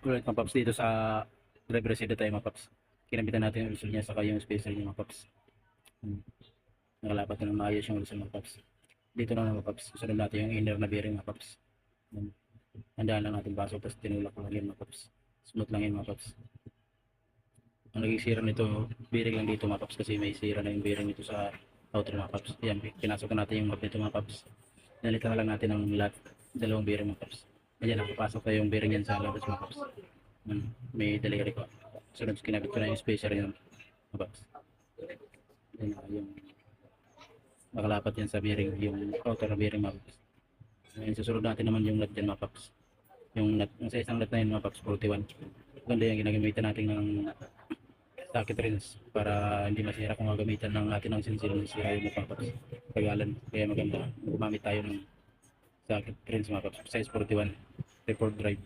Ulit mga paps dito sa driver side tayo mga paps. Kinabitan natin yung usul niya saka yung spacer niya mga paps. Hmm. Nakalapat na ng maayos yung usul mga paps. Dito na mga paps. Susunod natin yung inner na bearing mga paps. Hmm. Handaan lang natin baso tapos tinulak lang yan mga paps. Smooth lang yan mga paps. Ang naging sira nito, bearing lang dito mga paps kasi may sira na yung bearing nito sa outer mga paps. Yan, pinasok na natin yung map nito mga paps. Nalitan na lang natin ng lot, dalawang bearing mga paps. Ayan, nakapasok na yung bearing yan sa labas mga paps. May delivery ko. Sunod, kinabit ko na yung spacer yung mga paps. Yan na yung nakalapat yan sa bearing, yung outer bearing mga paps. Ngayon, susunod natin naman yung nut dyan mga paps. Yung nut, yung sa isang nut na yun mga paps, 41. Ganda yung ginagamitan natin ng socket rings para hindi masira kung gagamitan ng natin ng sincere sira yung mga paps. Kagalan, kaya maganda. Gumamit tayo ng socket rings mga paps. Size 41, report drive.